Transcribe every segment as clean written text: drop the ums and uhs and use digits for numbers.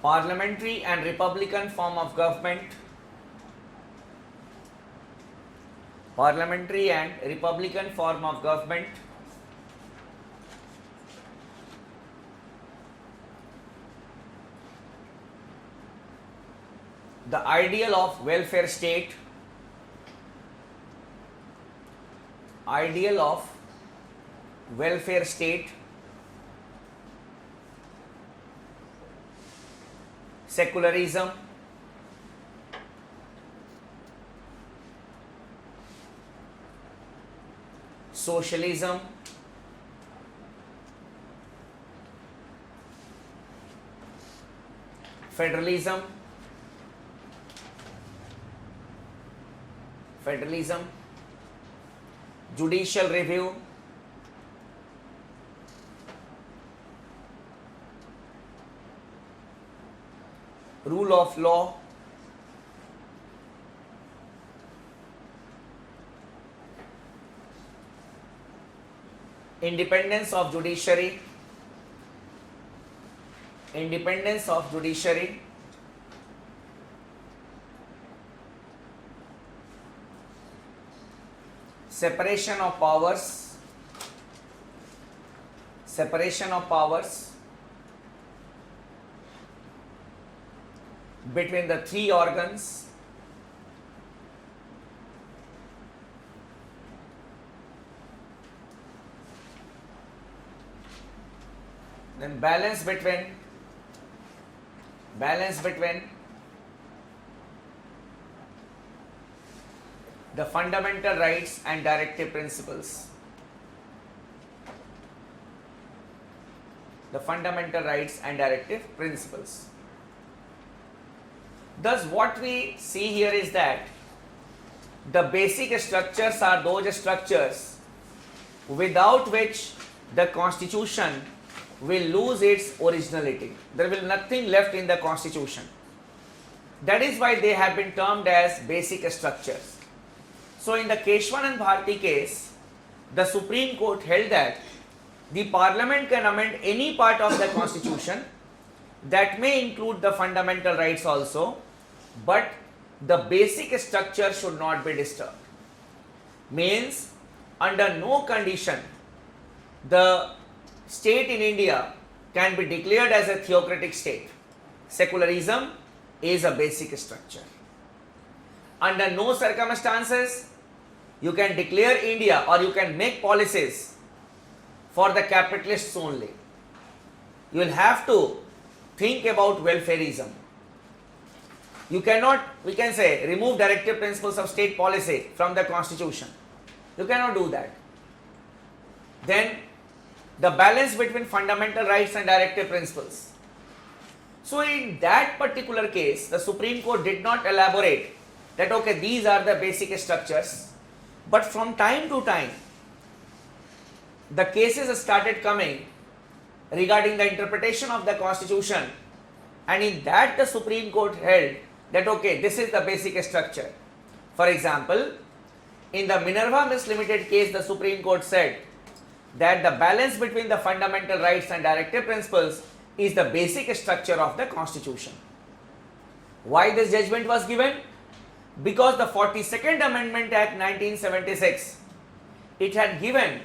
parliamentary and republican form of government, parliamentary and republican form of government, the ideal of welfare state, ideal of welfare state, secularism, socialism, federalism, judicial review, rule of law, independence of judiciary, separation of powers, between the three organs, then balance between the fundamental rights and directive principles, Thus what we see here is that the basic structures are those structures without which the constitution will lose its originality. There will be nothing left in the constitution. That is why they have been termed as basic structures. So in the Keshwan and Bharti case, the Supreme Court held that the Parliament can amend any part of the constitution, that may include the fundamental rights also, but the basic structure should not be disturbed. Means under no condition the state in India can be declared as a theocratic state. Secularism is a basic structure. Under no circumstances you can declare India or you can make policies for the capitalists only. You will have to think about welfareism. You cannot, we can say, remove directive principles of state policy from the constitution. You cannot do that. Then the balance between fundamental rights and directive principles. So in that particular case, the Supreme Court did not elaborate that okay, these are the basic structures, but from time to time the cases started coming regarding the interpretation of the constitution, and in that the Supreme Court held that okay, this is the basic structure. For example, in the Minerva Mills Limited case, the Supreme Court said that the balance between the fundamental rights and directive principles is the basic structure of the constitution. Why this judgment was given? Because the 42nd Amendment Act 1976, it had given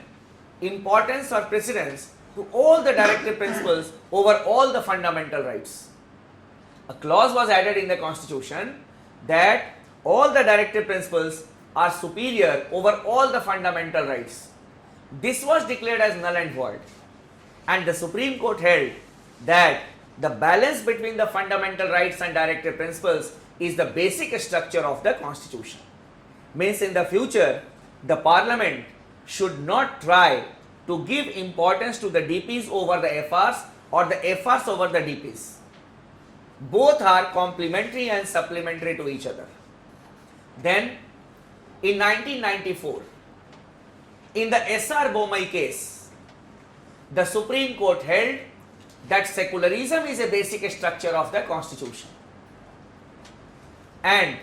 importance or precedence to all the directive principles over all the fundamental rights. A clause was added in the constitution that all the directive principles are superior over all the fundamental rights. This was declared as null and void, and the Supreme Court held that the balance between the fundamental rights and directive principles is the basic structure of the constitution. Means in the future, the parliament should not try to give importance to the DPs over the FRs or the FRs over the DPs. Both are complementary and supplementary to each other. Then in 1994, in the SR Bomai case, the Supreme Court held that secularism is a basic structure of the constitution, and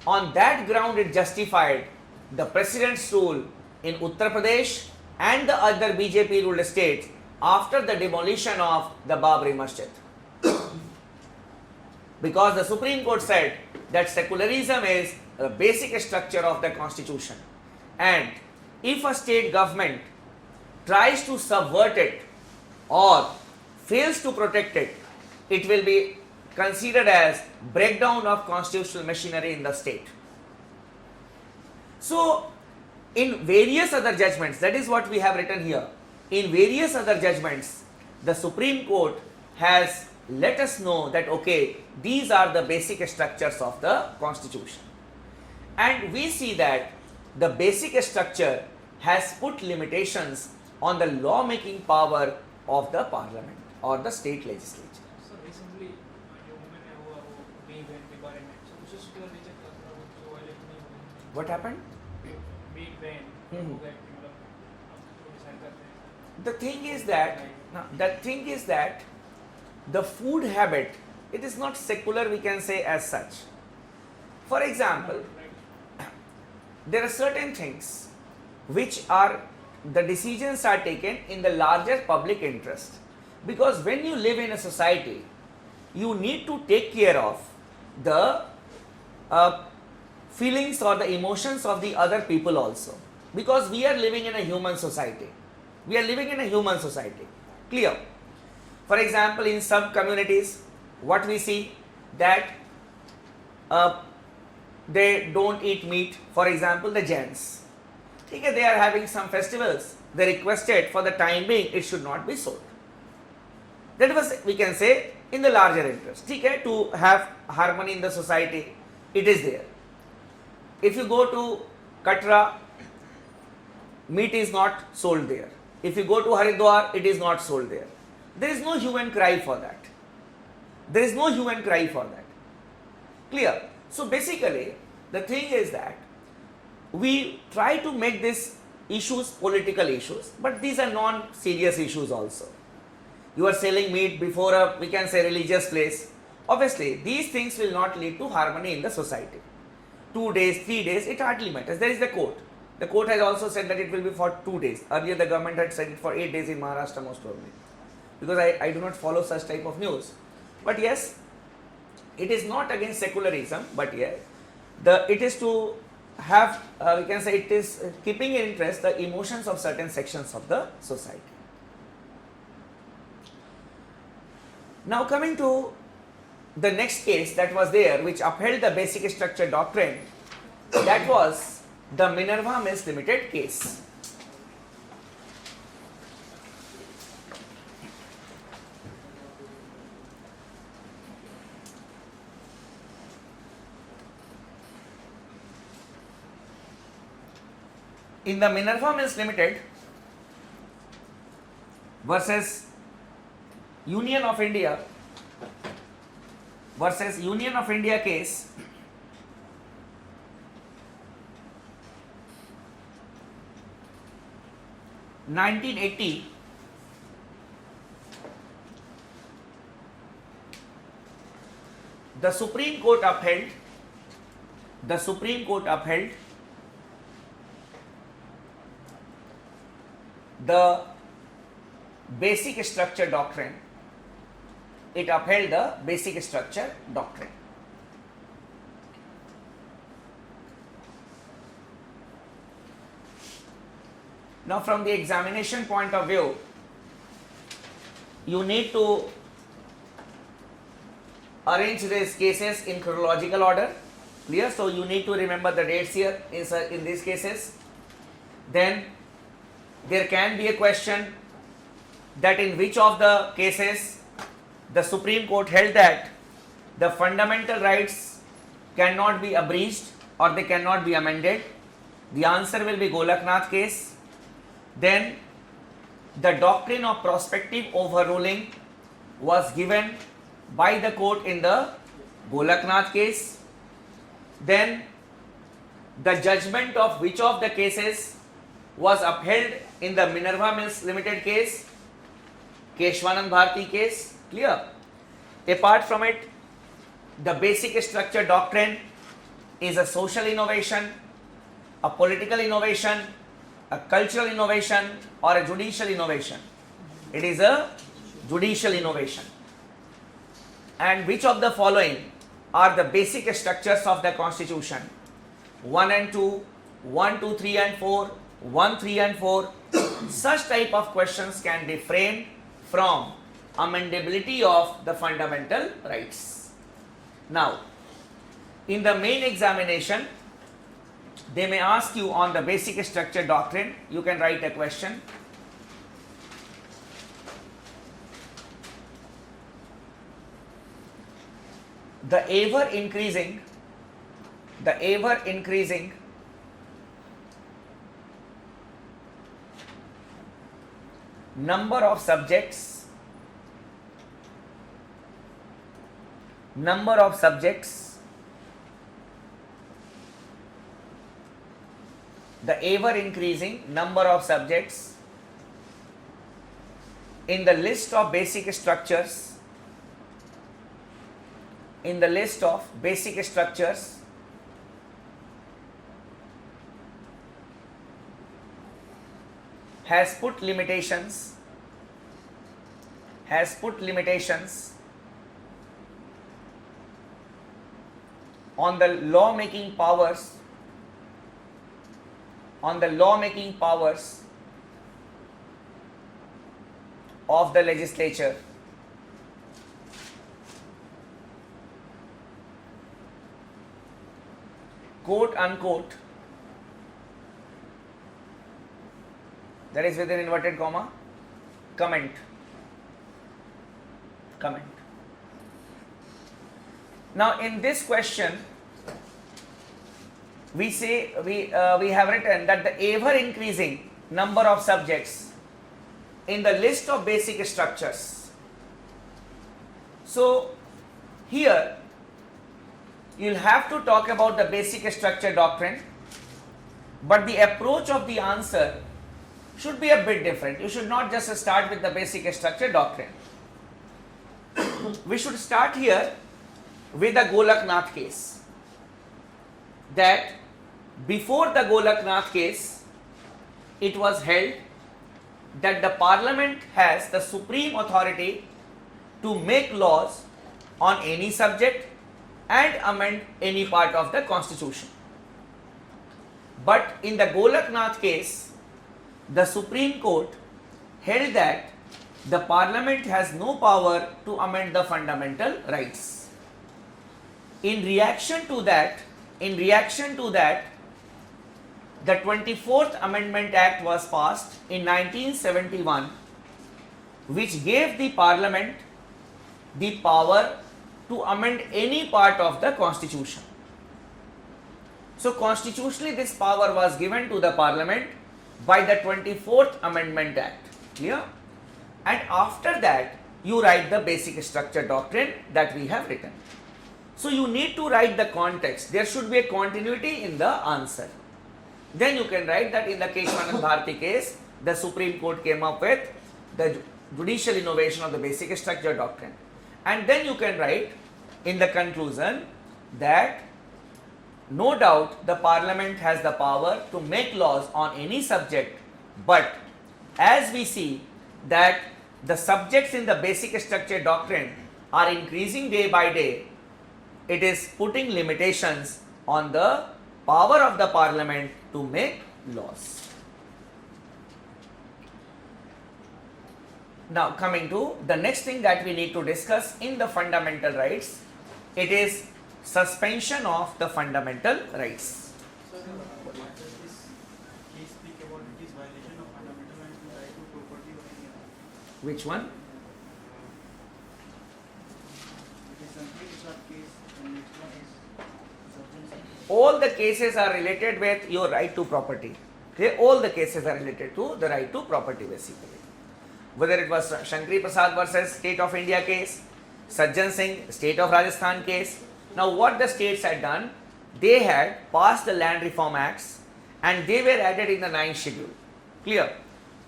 on that ground it justified the president's rule in Uttar Pradesh and the other BJP ruled states after the demolition of the Babri Masjid. because the Supreme Court said that secularism is the basic structure of the constitution, and if a state government tries to subvert it or fails to protect it, it will be considered as breakdown of constitutional machinery in the state. So in various other judgments, that is what we have written here, in various other judgments, the Supreme Court has let us know that okay, these are the basic structures of the constitution, and we see that the basic structure has put limitations on the law making power of the parliament or the state legislature. So recently, जो मैंने वो May ban के बारे में, so उसे Shukla reject कर रहा हूँ, जो वायलेट नहीं होंगे. What happened? May ban हो गया कि मतलब आप डिसाइड करते हैं. The thing is that the food habit, it is not secular, we can say as such. For example, there are certain things which are, the decisions are taken in the larger public interest, because when you live in a society, you need to take care of the feelings or the emotions of the other people also, because we are living in a human society. We are living in a human society. Clear? For example, in some communities, what we see that they don't eat meat. For example, the Jains. Okay, they are having some festivals. They requested for the time being it should not be sold. That was, we can say, in the larger interest. Okay, to have harmony in the society, it is there. If you go to Katra, meat is not sold there. If you go to Haridwar, it is not sold there. There is no hue and cry for that. There is no hue and cry for that. Clear? So basically, the thing is that we try to make these issues political issues, but these are non-serious issues also. You are selling meat before a, we can say, religious place. Obviously, these things will not lead to harmony in the society. 2 days, 3 days, it hardly matters. There is the court. The court has also said that it will be for 2 days. Earlier, the government had said it for 8 days in Maharashtra, most probably. Because I do not follow such type of news. But yes, it is not against secularism, but yes, it is to have, we can say, it is keeping in interest the emotions of certain sections of the society. Now coming to the next case that was there, which upheld the basic structure doctrine, that was the Minerva Mills Limited case. In the Minerva Mills Limited versus Union of India case, (1980), the Supreme Court upheld the basic structure doctrine. It upheld the basic structure doctrine. Now from the examination point of view, you need to arrange these cases in chronological order. Clear? So you need to remember the dates here in these cases. Then there can be a question that in which of the cases the Supreme Court held that the fundamental rights cannot be abridged or they cannot be amended. The answer will be Golaknath case. Then the doctrine of prospective overruling was given by the court in the Golaknath case. Then the judgment of which of the cases was upheld in the Minerva Mills Limited case, Keshwanand Bharti case. Clear? Apart from it, the basic structure doctrine is a social innovation, a political innovation, a cultural innovation, or a judicial innovation. It is a judicial innovation. And which of the following are the basic structures of the constitution? 1 and 2, 1, 2, 3 and 4, 1, 3 and 4. Such type of questions can be framed from amendability of the fundamental rights. Now, in the main examination, they may ask you on the basic structure doctrine. You can write a question. The ever increasing number of subjects the ever increasing number of subjects in the list of basic structures has put limitations on the lawmaking powers of the legislature. Quote unquote, that is within inverted comma, comment. Now in this question, we have written that the ever increasing number of subjects in the list of basic structures. So here you'll have to talk about the basic structure doctrine, but the approach of the answer should be a bit different. You should not just start with the basic structure doctrine. We should start here with the Golaknath case. That before the Golaknath case, it was held that the parliament has the supreme authority to make laws on any subject and amend any part of the constitution. But in the Golaknath case, the Supreme Court held that the parliament has no power to amend the fundamental rights. In reaction to that, the 24th Amendment Act was passed in 1971, which gave the parliament the power to amend any part of the constitution. So constitutionally this power was given to the parliament by the 24th Amendment Act. Clear? And after that you write the basic structure doctrine that we have written. So you need to write the context. There should be a continuity in the answer. Then you can write that in the Keshwanand Bharati case, the Supreme Court came up with the judicial innovation of the basic structure doctrine. And then you can write in the conclusion that no doubt the parliament has the power to make laws on any subject, but as we see that the subjects in the basic structure doctrine are increasing day by day, it is putting limitations on the power of the parliament to make laws. Now coming to the next thing that we need to discuss in the fundamental rights, it is suspension of the fundamental rights. Sir, what does this case speak about? It is violation of fundamental rights to right to property or any other? Which one? It is simply Richard case and next one is substance. All the cases are related with your right to property. Okay? All the cases are related to the right to property basically. Whether it was Shankari Prasad versus State of India case, Sajjan Singh, State of Rajasthan case. Now what the states had done, they had passed the land reform acts and they were added in the 9th schedule. Clear?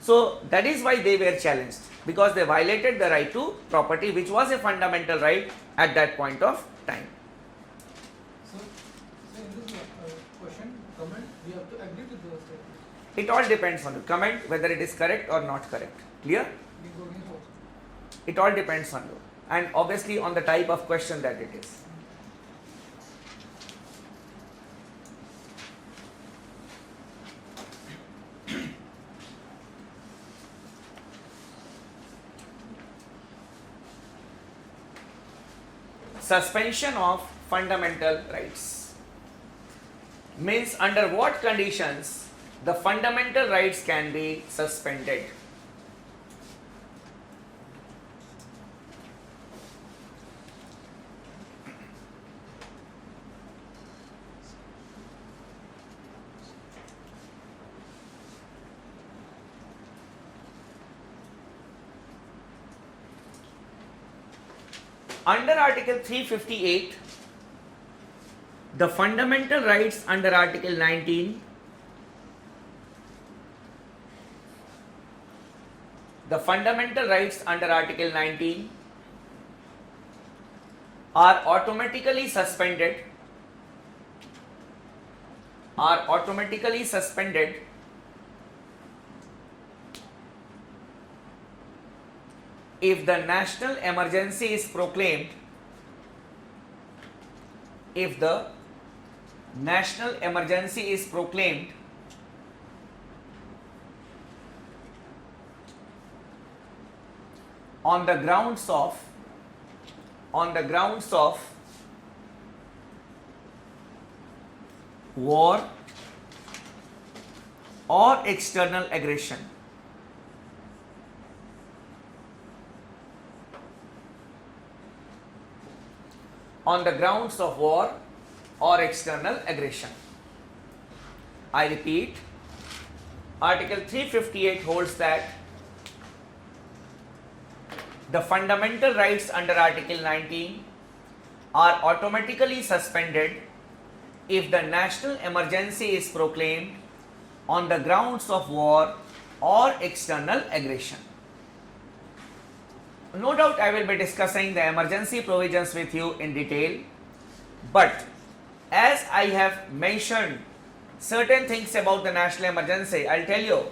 So that is why they were challenged, because they violated the right to property, which was a fundamental right at that point of time. So in this question, comment, we have to agree with the statement. It all depends on you. Comment whether it is correct or not correct. Clear? We go against also. It all depends on you. and obviously on the type of question that it is. Suspension of fundamental rights means under what conditions the fundamental rights can be suspended. Under Article 358, the fundamental rights under Article 19, the fundamental rights under Article 19 are automatically suspended if the national emergency is proclaimed, if the national emergency is proclaimed on the grounds of war or external aggression. On the grounds of war or external aggression. I repeat, Article 358 holds that the fundamental rights under Article 19 are automatically suspended if the national emergency is proclaimed on the grounds of war or external aggression. No doubt I will be discussing the emergency provisions with you in detail, but as I have mentioned certain things about the national emergency, I'll tell you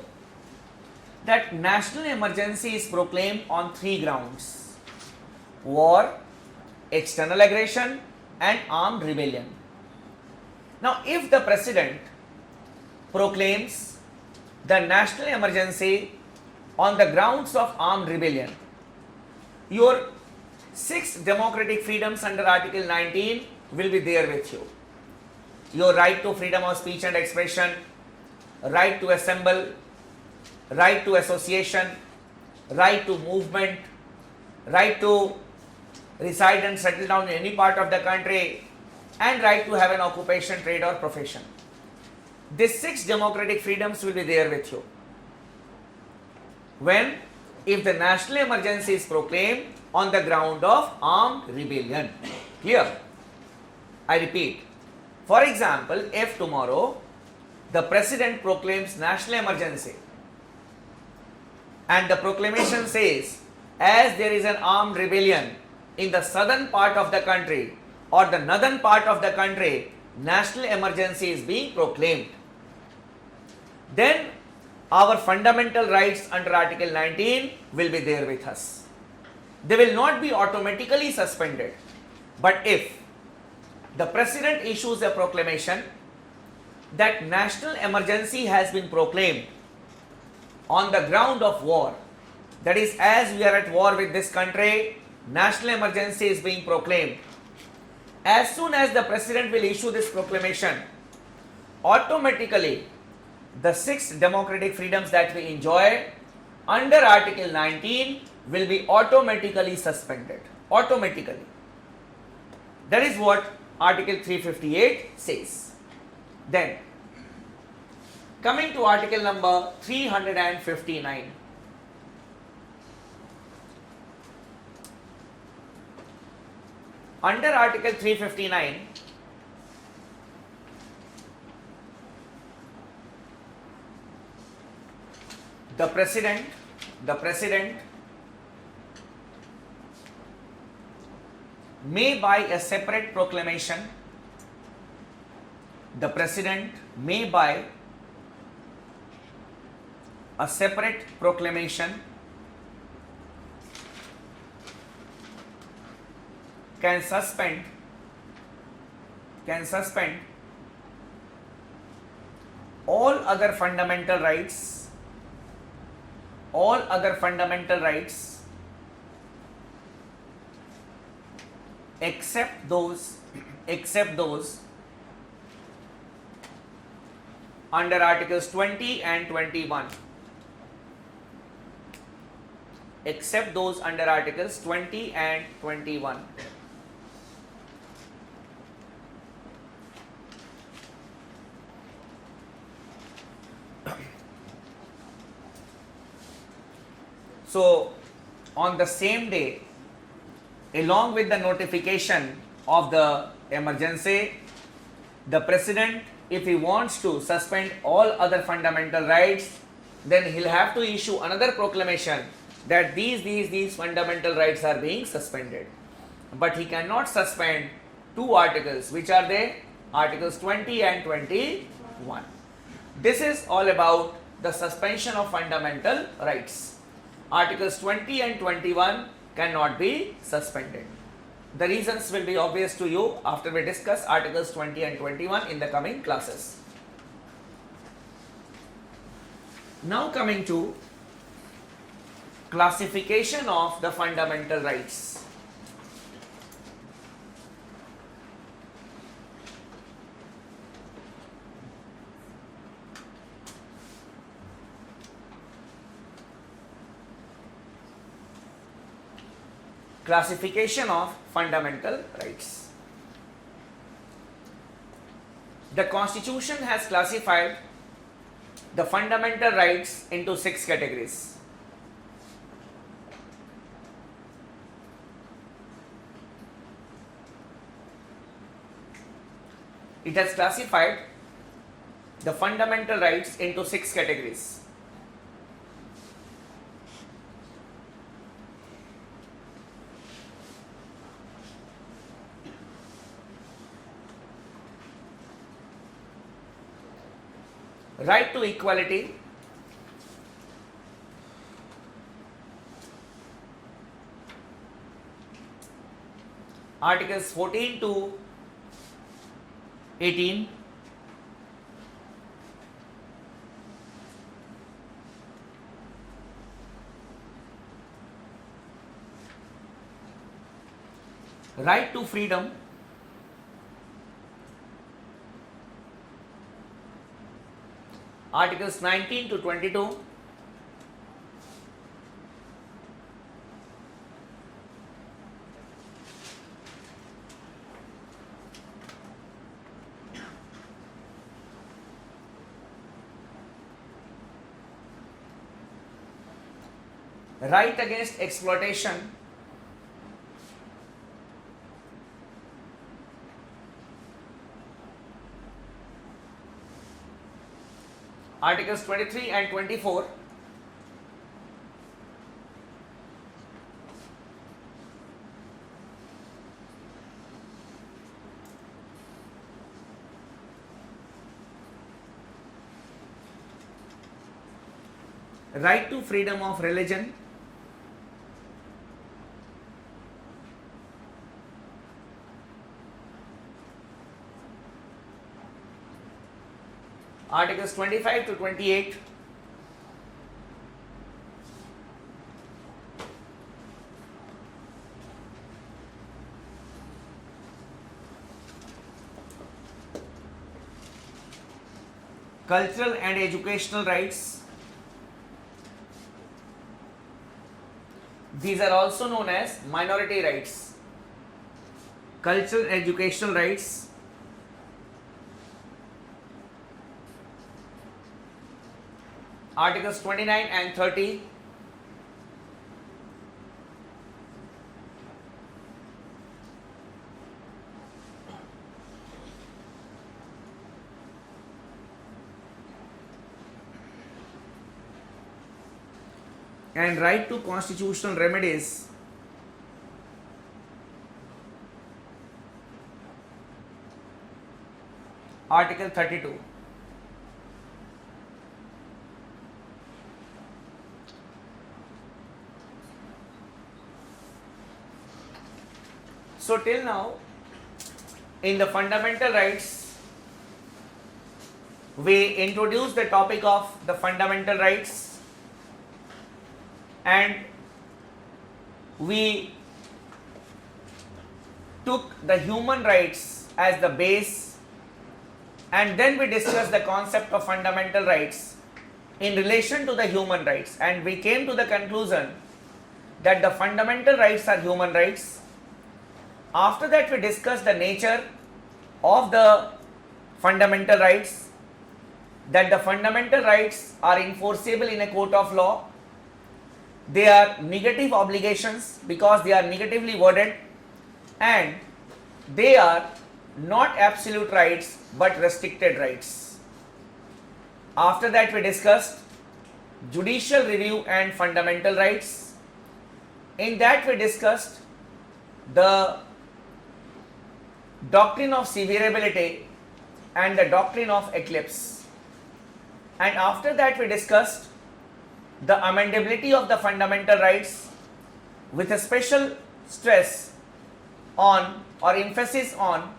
that national emergency is proclaimed on three grounds: war, external aggression and armed rebellion. Now, if the President proclaims the national emergency on the grounds of armed rebellion, your 6 democratic freedoms under Article 19 will be there with you. Your right to freedom of speech and expression, right to assemble, right to association, right to movement, right to reside and settle down in any part of the country, and right to have an occupation, trade or profession. These 6 democratic freedoms will be there with you. If the national emergency is proclaimed on the ground of armed rebellion. Clear? I repeat. For example, if tomorrow the President proclaims national emergency and the proclamation says, as there is an armed rebellion in the southern part of the country or the northern part of the country, national emergency is being proclaimed, then our fundamental rights under Article 19 will be there with us. They will not be automatically suspended. But if the President issues a proclamation that national emergency has been proclaimed on the ground of war, that is, as we are at war with this country, national emergency is being proclaimed. As soon as the President will issue this proclamation, automatically the 6 democratic freedoms that we enjoy under Article 19 will be automatically suspended. Automatically. That is what Article 358 says. Then, coming to Article number 359. Under Article 359, the President may by a separate proclamation, the President may by a separate proclamation can suspend all other fundamental rights except those under articles 20 and 21, except those under articles 20 and 21. So on the same day, along with the notification of the emergency, the president, if he wants to suspend all other fundamental rights, then he'll have to issue another proclamation that these fundamental rights are being suspended. But he cannot suspend two articles. Which are they? Articles 20 and 21. This is all about the suspension of fundamental rights. Articles 20 and 21 cannot be suspended. The reasons will be obvious to you after we discuss articles 20 and 21 in the coming classes. Now coming to classification of the fundamental rights. Classification of fundamental rights. The Constitution has classified the fundamental rights into 6 categories. It has classified the fundamental rights into 6 categories. Right to equality, articles 14 to 18, right to freedom, articles 19 to 22, right against exploitation, articles 23 and 24, right to freedom of religion, articles 25 to 28, cultural and educational rights. These are also known as minority rights. Cultural and educational rights, articles 29 and 30, and right to constitutional remedies, article 32. So till now, in the fundamental rights, we introduced the topic of the fundamental rights, and we took the human rights as the base, and then we discussed the concept of fundamental rights in relation to the human rights, and we came to the conclusion that the fundamental rights are human rights. After that, we discussed the nature of the fundamental rights, that the fundamental rights are enforceable in a court of law. They are negative obligations because they are negatively worded, and they are not absolute rights but restricted rights. After that, we discussed judicial review and fundamental rights. In that, we discussed the doctrine of severability and the doctrine of eclipse. And after that, we discussed the amendability of the fundamental rights with a special stress on or emphasis on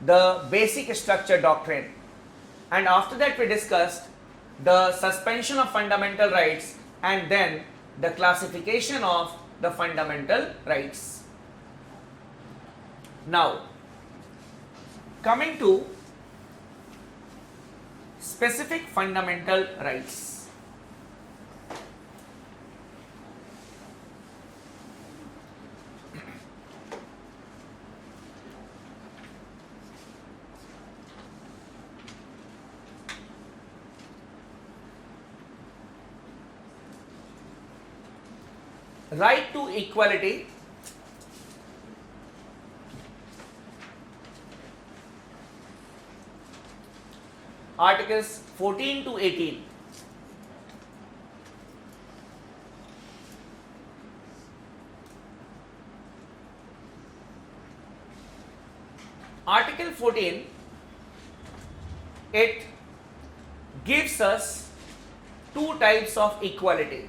the basic structure doctrine. And after that, we discussed the suspension of fundamental rights and then the classification of the fundamental rights. Now, coming to specific fundamental rights. Right to equality, Articles 14 to 18. Article 14, it gives us two types of equality.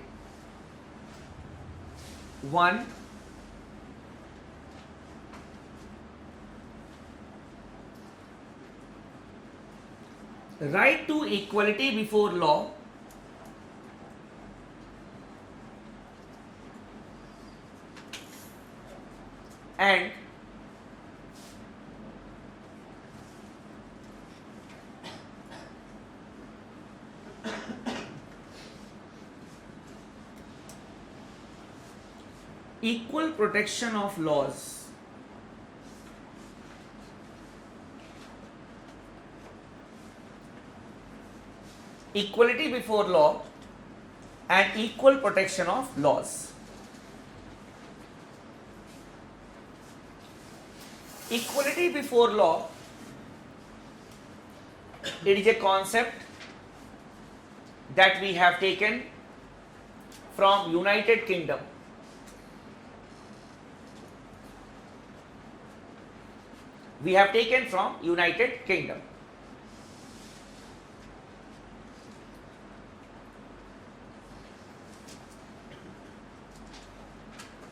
One, right to equality before law, and equal protection of laws. Equality before law and equal protection of laws. Equality before law, it is a concept that we have taken from United Kingdom. We have taken from United Kingdom.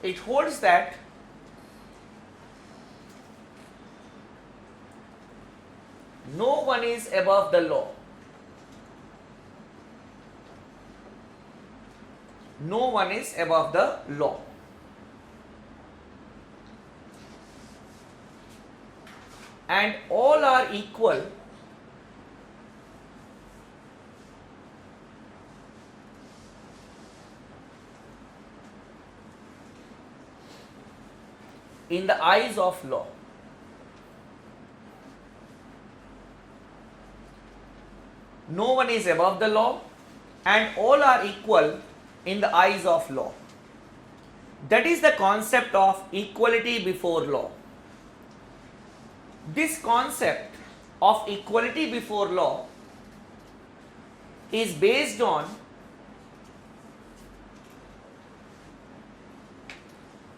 It holds that no one is above the law. No one is above the law. And all are equal in the eyes of law. No one is above the law and all are equal in the eyes of law. That is the concept of equality before law. This concept of equality before law is based on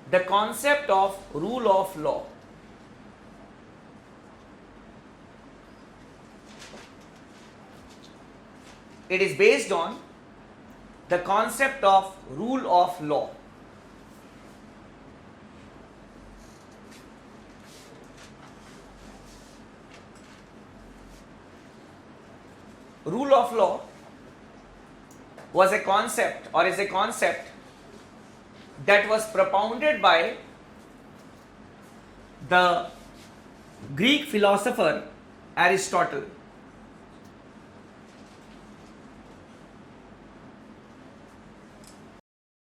the concept of rule of law. It is based on the concept of rule of law. rule of law was a concept or is a concept that was propounded by the Greek philosopher Aristotle.